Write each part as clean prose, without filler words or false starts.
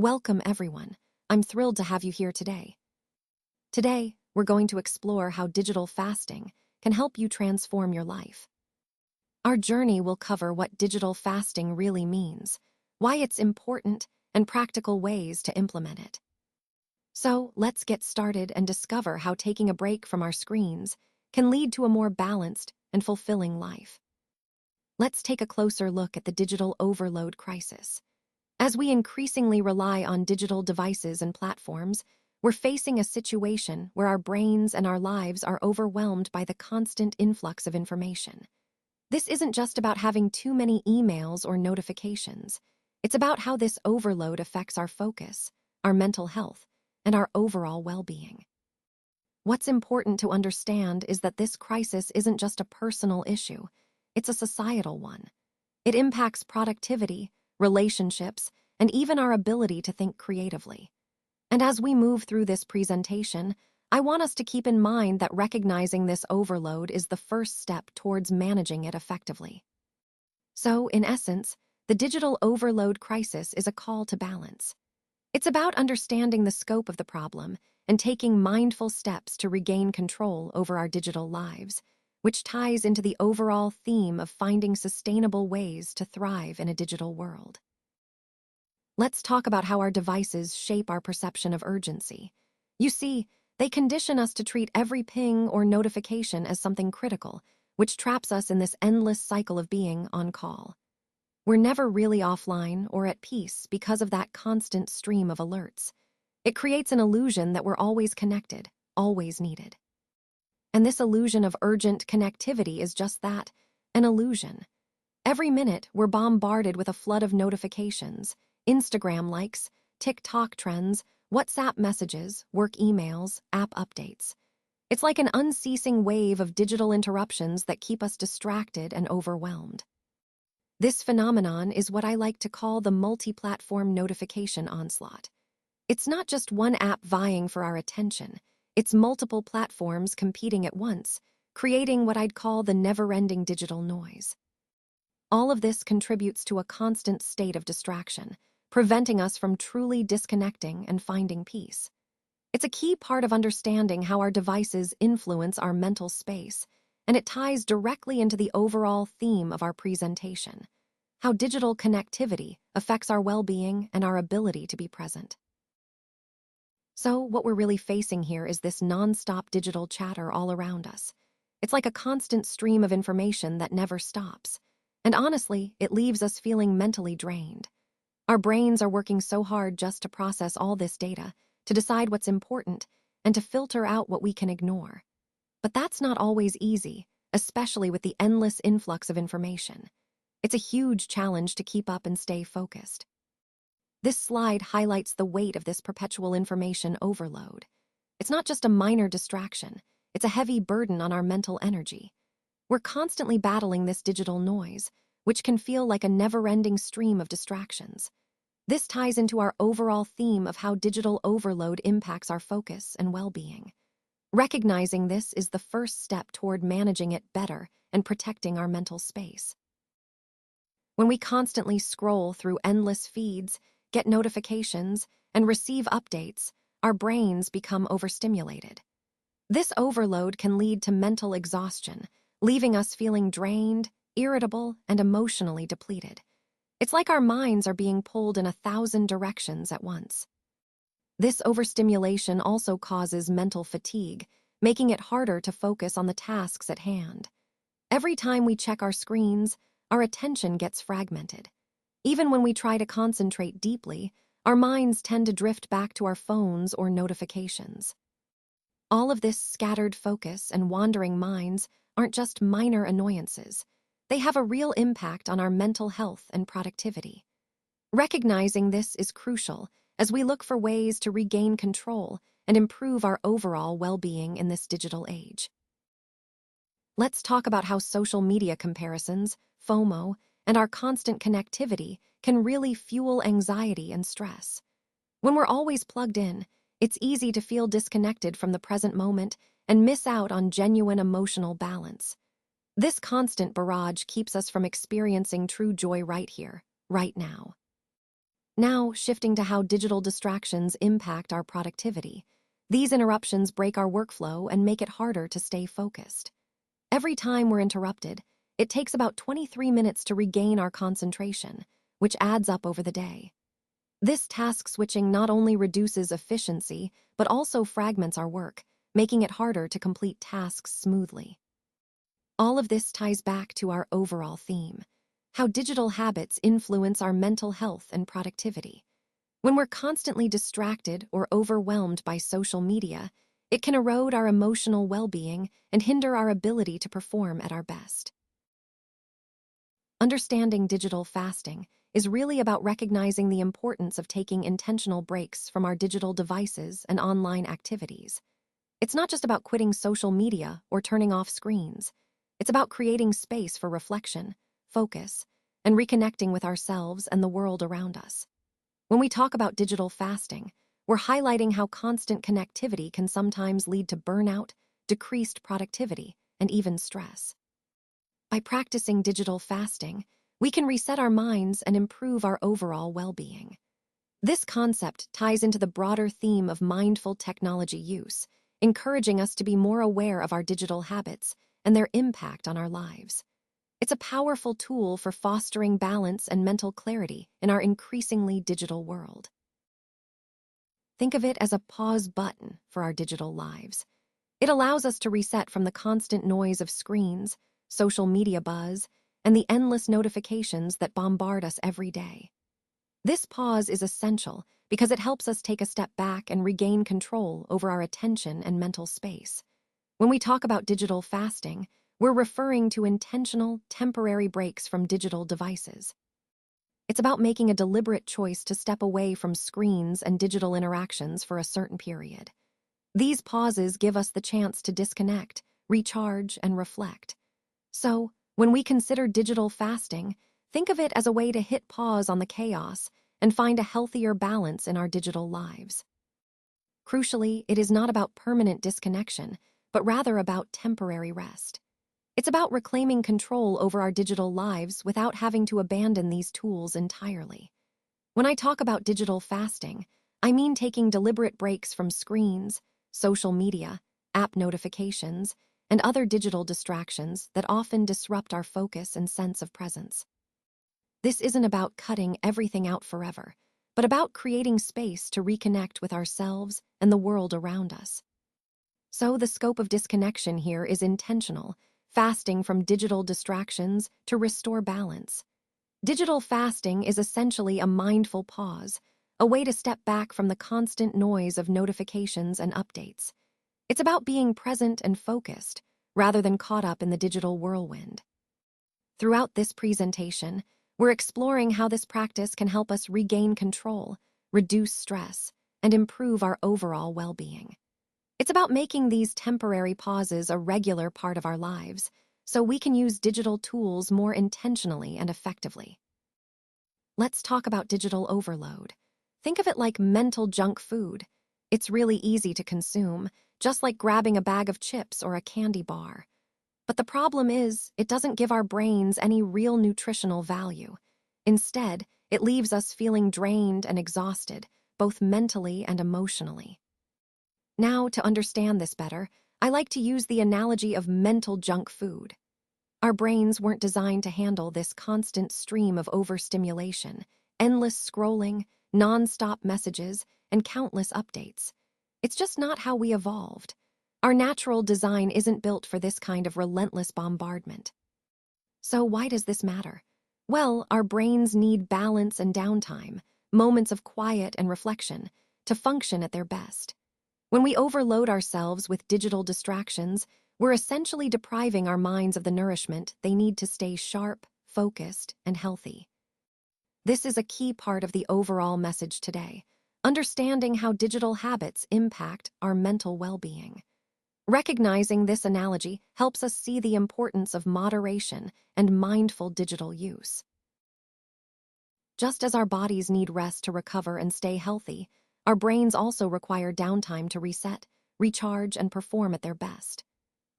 Welcome, everyone. I'm thrilled to have you here today. Today, we're going to explore how digital fasting can help you transform your life. Our journey will cover what digital fasting really means, why it's important, and practical ways to implement it. So, let's get started and discover how taking a break from our screens can lead to a more balanced and fulfilling life. Let's take a closer look at the digital overload crisis. As we increasingly rely on digital devices and platforms, we're facing a situation where our brains and our lives are overwhelmed by the constant influx of information. This isn't just about having too many emails or notifications. It's about how this overload affects our focus, our mental health, and our overall well-being. What's important to understand is that this crisis isn't just a personal issue, it's a societal one. It impacts productivity, relationships, and even our ability to think creatively. And as we move through this presentation, I want us to keep in mind that recognizing this overload is the first step towards managing it effectively. So, in essence, the digital overload crisis is a call to balance. It's about understanding the scope of the problem and taking mindful steps to regain control over our digital lives, which ties into the overall theme of finding sustainable ways to thrive in a digital world. Let's talk about how our devices shape our perception of urgency. You see, they condition us to treat every ping or notification as something critical, which traps us in this endless cycle of being on call. We're never really offline or at peace because of that constant stream of alerts. It creates an illusion that we're always connected, always needed. And this illusion of urgent connectivity is just that, an illusion. Every minute, we're bombarded with a flood of notifications, Instagram likes, TikTok trends, WhatsApp messages, work emails, app updates. It's like an unceasing wave of digital interruptions that keep us distracted and overwhelmed. This phenomenon is what I like to call the multi-platform notification onslaught. It's not just one app vying for our attention, it's multiple platforms competing at once, creating what I'd call the never-ending digital noise. All of this contributes to a constant state of distraction, preventing us from truly disconnecting and finding peace. It's a key part of understanding how our devices influence our mental space, and it ties directly into the overall theme of our presentation, how digital connectivity affects our well-being and our ability to be present. So, what we're really facing here is this non-stop digital chatter all around us. It's like a constant stream of information that never stops. And honestly, it leaves us feeling mentally drained. Our brains are working so hard just to process all this data, to decide what's important, and to filter out what we can ignore. But that's not always easy, especially with the endless influx of information. It's a huge challenge to keep up and stay focused. This slide highlights the weight of this perpetual information overload. It's not just a minor distraction, it's a heavy burden on our mental energy. We're constantly battling this digital noise, which can feel like a never-ending stream of distractions. This ties into our overall theme of how digital overload impacts our focus and well-being. Recognizing this is the first step toward managing it better and protecting our mental space. When we constantly scroll through endless feeds, get notifications, and receive updates, our brains become overstimulated. This overload can lead to mental exhaustion, leaving us feeling drained, irritable, and emotionally depleted. It's like our minds are being pulled in 1,000 directions at once. This overstimulation also causes mental fatigue, making it harder to focus on the tasks at hand. Every time we check our screens, our attention gets fragmented. Even when we try to concentrate deeply, our minds tend to drift back to our phones or notifications. All of this scattered focus and wandering minds aren't just minor annoyances. They have a real impact on our mental health and productivity. Recognizing this is crucial as we look for ways to regain control and improve our overall well-being in this digital age. Let's talk about how social media comparisons, FOMO, and our constant connectivity can really fuel anxiety and stress. When we're always plugged in, it's easy to feel disconnected from the present moment and miss out on genuine emotional balance. This constant barrage keeps us from experiencing true joy right here, right now. Now, shifting to how digital distractions impact our productivity. These interruptions break our workflow and make it harder to stay focused. Every time we're interrupted, it takes about 23 minutes to regain our concentration, which adds up over the day. This task switching not only reduces efficiency, but also fragments our work, making it harder to complete tasks smoothly. All of this ties back to our overall theme: how digital habits influence our mental health and productivity. When we're constantly distracted or overwhelmed by social media, it can erode our emotional well-being and hinder our ability to perform at our best. Understanding digital fasting is really about recognizing the importance of taking intentional breaks from our digital devices and online activities. It's not just about quitting social media or turning off screens. It's about creating space for reflection, focus, and reconnecting with ourselves and the world around us. When we talk about digital fasting, we're highlighting how constant connectivity can sometimes lead to burnout, decreased productivity, and even stress. By practicing digital fasting, we can reset our minds and improve our overall well-being. This concept ties into the broader theme of mindful technology use, encouraging us to be more aware of our digital habits and their impact on our lives. It's a powerful tool for fostering balance and mental clarity in our increasingly digital world. Think of it as a pause button for our digital lives. It allows us to reset from the constant noise of screens, social media buzz, and the endless notifications that bombard us every day. This pause is essential because it helps us take a step back and regain control over our attention and mental space. When we talk about digital fasting, we're referring to intentional, temporary breaks from digital devices. It's about making a deliberate choice to step away from screens and digital interactions for a certain period. These pauses give us the chance to disconnect, recharge, and reflect. So, when we consider digital fasting, think of it as a way to hit pause on the chaos and find a healthier balance in our digital lives. Crucially, it is not about permanent disconnection, but rather about temporary rest. It's about reclaiming control over our digital lives without having to abandon these tools entirely. When I talk about digital fasting, I mean taking deliberate breaks from screens, social media, app notifications, and other digital distractions that often disrupt our focus and sense of presence. This isn't about cutting everything out forever, but about creating space to reconnect with ourselves and the world around us. So the scope of disconnection here is intentional, fasting from digital distractions to restore balance. Digital fasting is essentially a mindful pause, a way to step back from the constant noise of notifications and updates. It's about being present and focused, rather than caught up in the digital whirlwind. Throughout this presentation, we're exploring how this practice can help us regain control, reduce stress, and improve our overall well-being. It's about making these temporary pauses a regular part of our lives, so we can use digital tools more intentionally and effectively. Let's talk about digital overload. Think of it like mental junk food. It's really easy to consume, just like grabbing a bag of chips or a candy bar. But the problem is, it doesn't give our brains any real nutritional value. Instead, it leaves us feeling drained and exhausted, both mentally and emotionally. Now, to understand this better, I like to use the analogy of mental junk food. Our brains weren't designed to handle this constant stream of overstimulation, endless scrolling, non-stop messages, and countless updates. It's just not how we evolved. Our natural design isn't built for this kind of relentless bombardment. So why does this matter? Well, our brains need balance and downtime, moments of quiet and reflection, to function at their best. When we overload ourselves with digital distractions, we're essentially depriving our minds of the nourishment they need to stay sharp, focused, and healthy. This is a key part of the overall message today, understanding how digital habits impact our mental well-being. Recognizing this analogy helps us see the importance of moderation and mindful digital use. Just as our bodies need rest to recover and stay healthy, our brains also require downtime to reset, recharge, and perform at their best.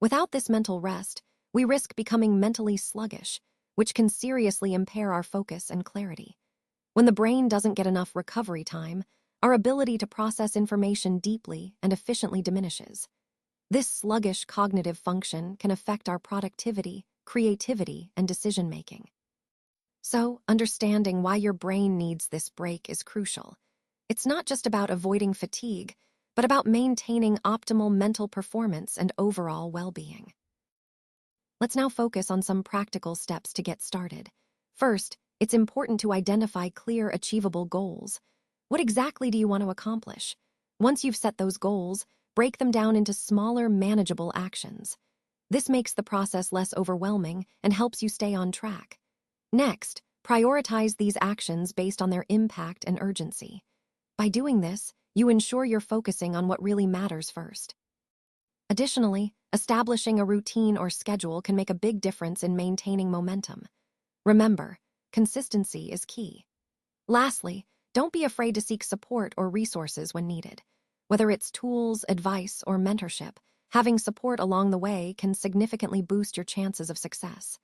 Without this mental rest, we risk becoming mentally sluggish, which can seriously impair our focus and clarity. When the brain doesn't get enough recovery time, our ability to process information deeply and efficiently diminishes. This sluggish cognitive function can affect our productivity, creativity, and decision-making. So, understanding why your brain needs this break is crucial. It's not just about avoiding fatigue, but about maintaining optimal mental performance and overall well-being. Let's now focus on some practical steps to get started. First, it's important to identify clear, achievable goals. What exactly do you want to accomplish? Once you've set those goals, break them down into smaller, manageable actions. This makes the process less overwhelming and helps you stay on track. Next, prioritize these actions based on their impact and urgency. By doing this, you ensure you're focusing on what really matters first. Additionally, establishing a routine or schedule can make a big difference in maintaining momentum. Remember, consistency is key. Lastly, don't be afraid to seek support or resources when needed. Whether it's tools, advice, or mentorship, having support along the way can significantly boost your chances of success.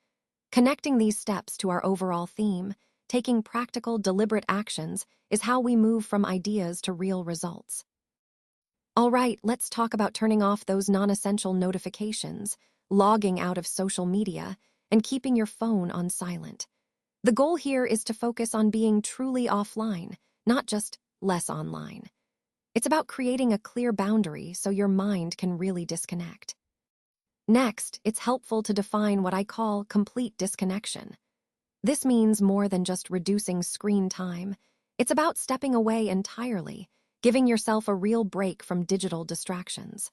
Connecting these steps to our overall theme, taking practical, deliberate actions, is how we move from ideas to real results. All right, let's talk about turning off those non-essential notifications, logging out of social media, and keeping your phone on silent. The goal here is to focus on being truly offline, not just less online. It's about creating a clear boundary so your mind can really disconnect. Next, it's helpful to define what I call complete disconnection. This means more than just reducing screen time. It's about stepping away entirely, giving yourself a real break from digital distractions.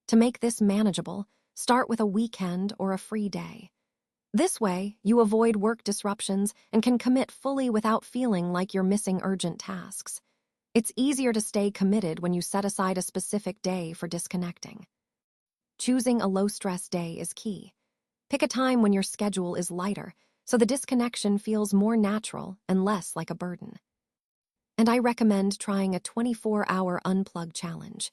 To make this manageable, start with a weekend or a free day. This way, you avoid work disruptions and can commit fully without feeling like you're missing urgent tasks. It's easier to stay committed when you set aside a specific day for disconnecting. Choosing a low-stress day is key. Pick a time when your schedule is lighter, so the disconnection feels more natural and less like a burden. And I recommend trying a 24-hour unplug challenge.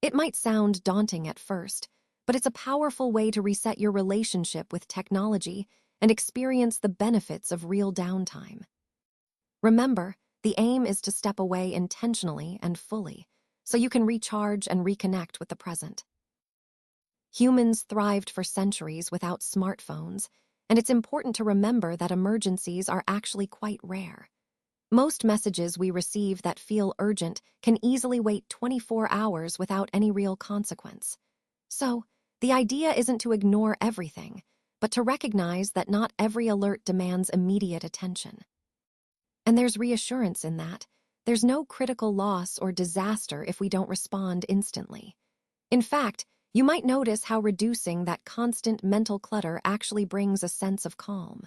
It might sound daunting at first, but it's a powerful way to reset your relationship with technology and experience the benefits of real downtime. Remember, the aim is to step away intentionally and fully, so you can recharge and reconnect with the present. Humans thrived for centuries without smartphones, and it's important to remember that emergencies are actually quite rare. Most messages we receive that feel urgent can easily wait 24 hours without any real consequence. So, the idea isn't to ignore everything, but to recognize that not every alert demands immediate attention. And there's reassurance in that. There's no critical loss or disaster if we don't respond instantly. In fact, you might notice how reducing that constant mental clutter actually brings a sense of calm.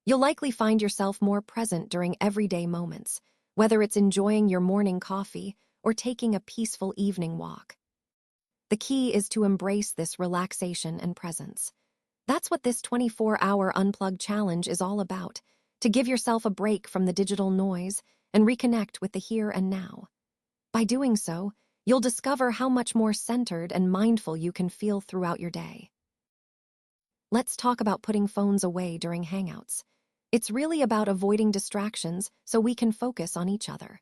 You'll likely find yourself more present during everyday moments, whether it's enjoying your morning coffee or taking a peaceful evening walk. The key is to embrace this relaxation and presence. That's what this 24-hour unplug challenge is all about, to give yourself a break from the digital noise and reconnect with the here and now. By doing so, you'll discover how much more centered and mindful you can feel throughout your day. Let's talk about putting phones away during hangouts. It's really about avoiding distractions so we can focus on each other.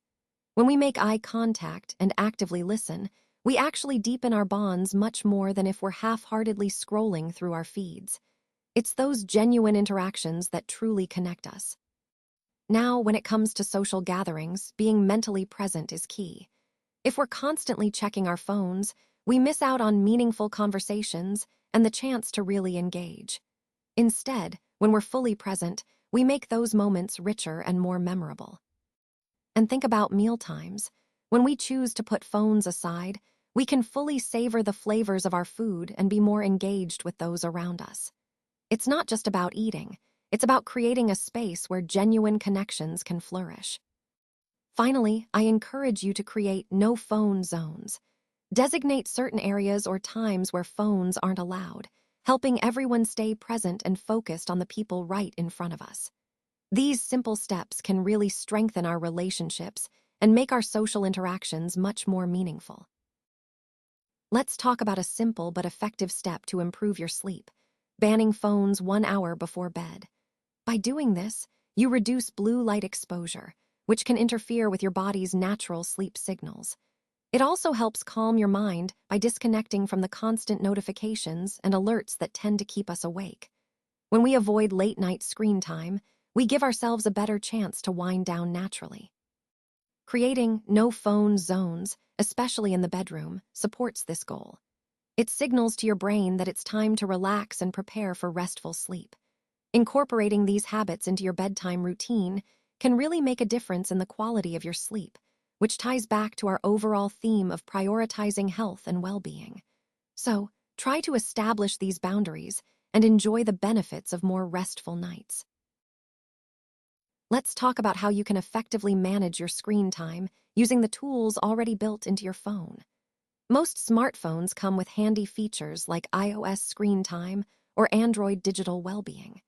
When we make eye contact and actively listen, we actually deepen our bonds much more than if we're half-heartedly scrolling through our feeds. It's those genuine interactions that truly connect us. Now, when it comes to social gatherings, being mentally present is key. If we're constantly checking our phones, we miss out on meaningful conversations and the chance to really engage. Instead, when we're fully present, we make those moments richer and more memorable. And think about meal times. When we choose to put phones aside, we can fully savor the flavors of our food and be more engaged with those around us. It's not just about eating, it's about creating a space where genuine connections can flourish. Finally, I encourage you to create no-phone zones. Designate certain areas or times where phones aren't allowed, helping everyone stay present and focused on the people right in front of us. These simple steps can really strengthen our relationships and make our social interactions much more meaningful. Let's talk about a simple but effective step to improve your sleep: banning phones 1 hour before bed. By doing this, you reduce blue light exposure, which can interfere with your body's natural sleep signals. It also helps calm your mind by disconnecting from the constant notifications and alerts that tend to keep us awake. When we avoid late-night screen time, we give ourselves a better chance to wind down naturally. Creating no-phone zones, especially in the bedroom, supports this goal. It signals to your brain that it's time to relax and prepare for restful sleep. Incorporating these habits into your bedtime routine can really make a difference in the quality of your sleep, which ties back to our overall theme of prioritizing health and well-being. So, try to establish these boundaries and enjoy the benefits of more restful nights. Let's talk about how you can effectively manage your screen time using the tools already built into your phone. Most smartphones come with handy features like iOS screen time or Android digital well-being.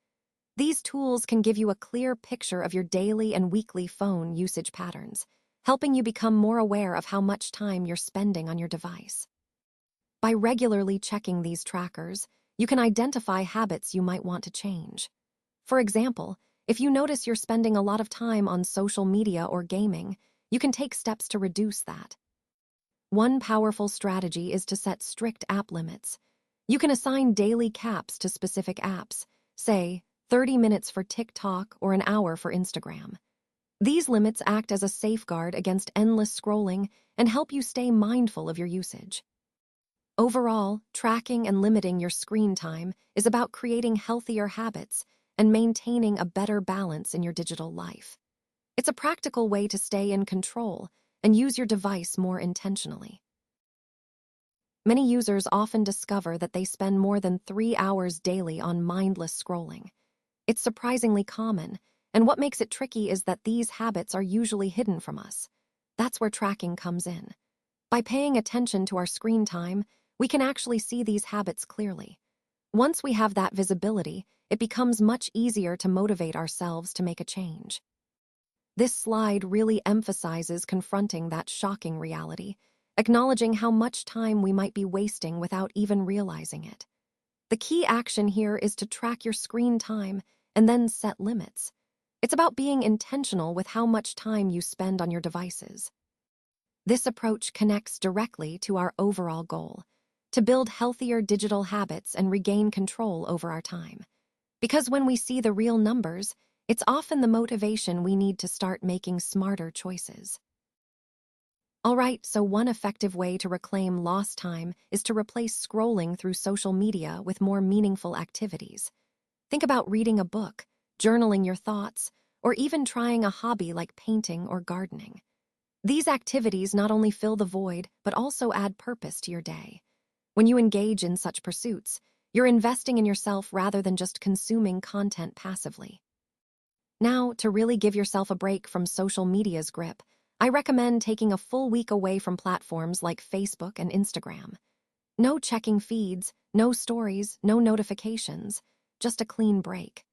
These tools can give you a clear picture of your daily and weekly phone usage patterns, helping you become more aware of how much time you're spending on your device. By regularly checking these trackers, you can identify habits you might want to change. For example, if you notice you're spending a lot of time on social media or gaming, you can take steps to reduce that. One powerful strategy is to set strict app limits. You can assign daily caps to specific apps, say 30 minutes for TikTok or an hour for Instagram. These limits act as a safeguard against endless scrolling and help you stay mindful of your usage. Overall, tracking and limiting your screen time is about creating healthier habits and maintaining a better balance in your digital life. It's a practical way to stay in control and use your device more intentionally. Many users often discover that they spend more than 3 hours daily on mindless scrolling. It's surprisingly common, and what makes it tricky is that these habits are usually hidden from us. That's where tracking comes in. By paying attention to our screen time, we can actually see these habits clearly. Once we have that visibility, it becomes much easier to motivate ourselves to make a change. This slide really emphasizes confronting that shocking reality, acknowledging how much time we might be wasting without even realizing it. The key action here is to track your screen time and then set limits. It's about being intentional with how much time you spend on your devices. This approach connects directly to our overall goal, to build healthier digital habits and regain control over our time. Because when we see the real numbers, it's often the motivation we need to start making smarter choices. All right, so one effective way to reclaim lost time is to replace scrolling through social media with more meaningful activities. Think about reading a book, journaling your thoughts, or even trying a hobby like painting or gardening. These activities not only fill the void, but also add purpose to your day. When you engage in such pursuits, you're investing in yourself rather than just consuming content passively. Now, to really give yourself a break from social media's grip, I recommend taking a full week away from platforms like Facebook and Instagram. No checking feeds, no stories, no notifications, just a clean break.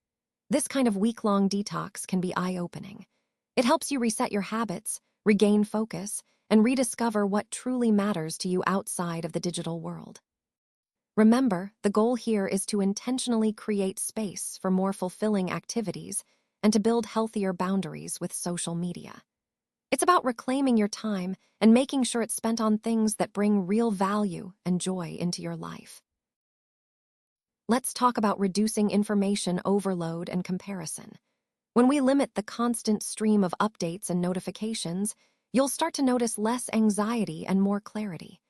This kind of week-long detox can be eye-opening. It helps you reset your habits, regain focus, and rediscover what truly matters to you outside of the digital world. Remember, the goal here is to intentionally create space for more fulfilling activities and to build healthier boundaries with social media. It's about reclaiming your time and making sure it's spent on things that bring real value and joy into your life. Let's talk about reducing information overload and comparison. When we limit the constant stream of updates and notifications, you'll start to notice less anxiety and more clarity.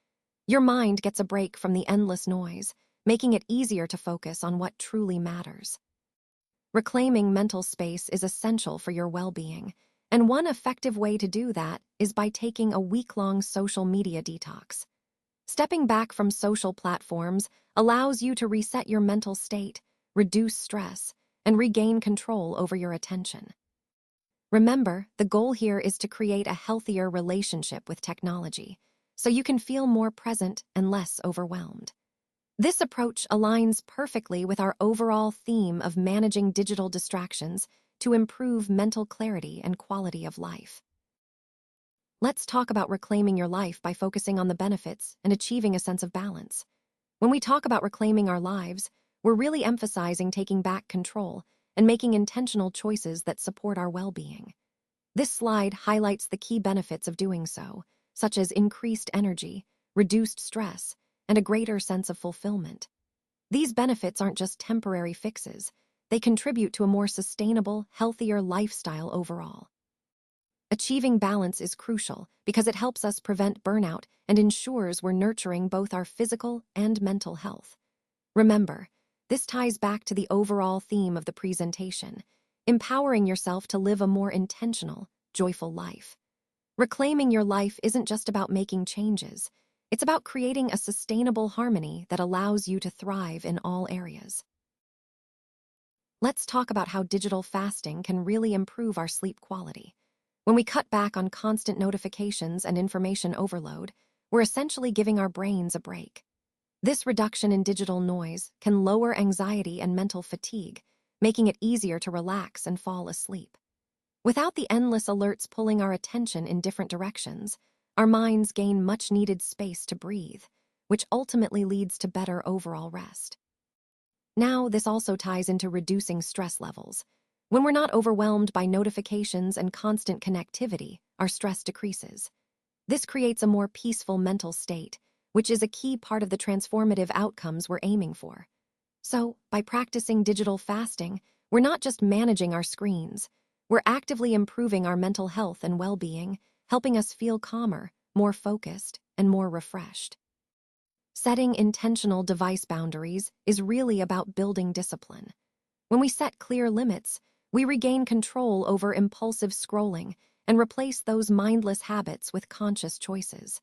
Your mind gets a break from the endless noise, making it easier to focus on what truly matters. Reclaiming mental space is essential for your well-being, and one effective way to do that is by taking a week-long social media detox. Stepping back from social platforms allows you to reset your mental state, reduce stress, and regain control over your attention. Remember, the goal here is to create a healthier relationship with technology, so you can feel more present and less overwhelmed. This approach aligns perfectly with our overall theme of managing digital distractions to improve mental clarity and quality of life. Let's talk about reclaiming your life by focusing on the benefits and achieving a sense of balance. When we talk about reclaiming our lives, we're really emphasizing taking back control and making intentional choices that support our well-being. This slide highlights the key benefits of doing so, such as increased energy, reduced stress, and a greater sense of fulfillment. These benefits aren't just temporary fixes. They contribute to a more sustainable, healthier lifestyle overall. Achieving balance is crucial because it helps us prevent burnout and ensures we're nurturing both our physical and mental health. Remember, this ties back to the overall theme of the presentation, empowering yourself to live a more intentional, joyful life. Reclaiming your life isn't just about making changes. It's about creating a sustainable harmony that allows you to thrive in all areas. Let's talk about how digital fasting can really improve our sleep quality. When we cut back on constant notifications and information overload, we're essentially giving our brains a break. This reduction in digital noise can lower anxiety and mental fatigue, making it easier to relax and fall asleep. Without the endless alerts pulling our attention in different directions, our minds gain much-needed space to breathe, which ultimately leads to better overall rest. Now, this also ties into reducing stress levels. When we're not overwhelmed by notifications and constant connectivity, our stress decreases. This creates a more peaceful mental state, which is a key part of the transformative outcomes we're aiming for. So, by practicing digital fasting, we're not just managing our screens. We're actively improving our mental health and well-being, helping us feel calmer, more focused, and more refreshed. Setting intentional device boundaries is really about building discipline. When we set clear limits, we regain control over impulsive scrolling and replace those mindless habits with conscious choices.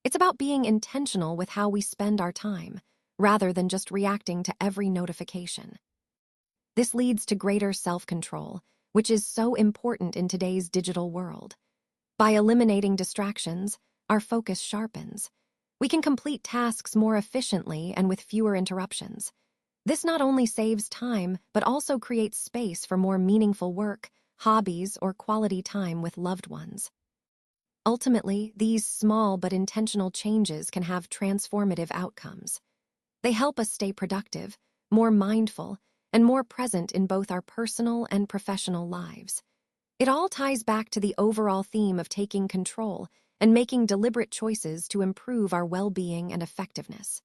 It's about being intentional with how we spend our time, rather than just reacting to every notification. This leads to greater self-control, which is so important in today's digital world. By eliminating distractions, our focus sharpens. We can complete tasks more efficiently and with fewer interruptions. This not only saves time, but also creates space for more meaningful work, hobbies, or quality time with loved ones. Ultimately, these small but intentional changes can have transformative outcomes. They help us stay productive, more mindful, and more present in both our personal and professional lives. It all ties back to the overall theme of taking control and making deliberate choices to improve our well-being and effectiveness.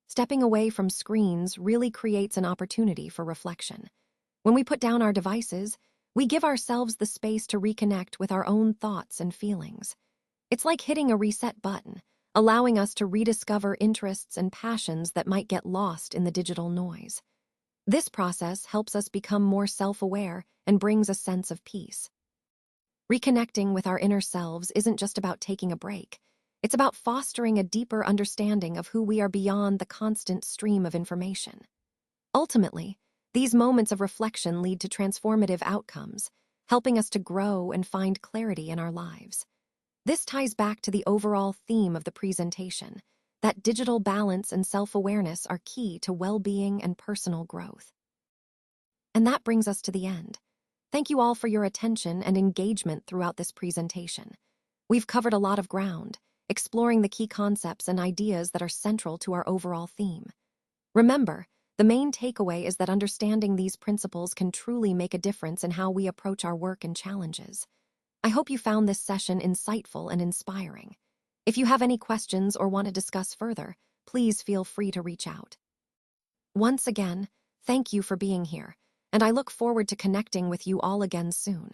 Stepping away from screens really creates an opportunity for reflection. When we put down our devices, we give ourselves the space to reconnect with our own thoughts and feelings. It's like hitting a reset button, allowing us to rediscover interests and passions that might get lost in the digital noise. This process helps us become more self-aware and brings a sense of peace. Reconnecting with our inner selves isn't just about taking a break. It's about fostering a deeper understanding of who we are beyond the constant stream of information. Ultimately, these moments of reflection lead to transformative outcomes, helping us to grow and find clarity in our lives. This ties back to the overall theme of the presentation, that digital balance and self-awareness are key to well-being and personal growth. And that brings us to the end. Thank you all for your attention and engagement throughout this presentation. We've covered a lot of ground, exploring the key concepts and ideas that are central to our overall theme. Remember, the main takeaway is that understanding these principles can truly make a difference in how we approach our work and challenges. I hope you found this session insightful and inspiring. If you have any questions or want to discuss further, please feel free to reach out. Once again, thank you for being here, and I look forward to connecting with you all again soon.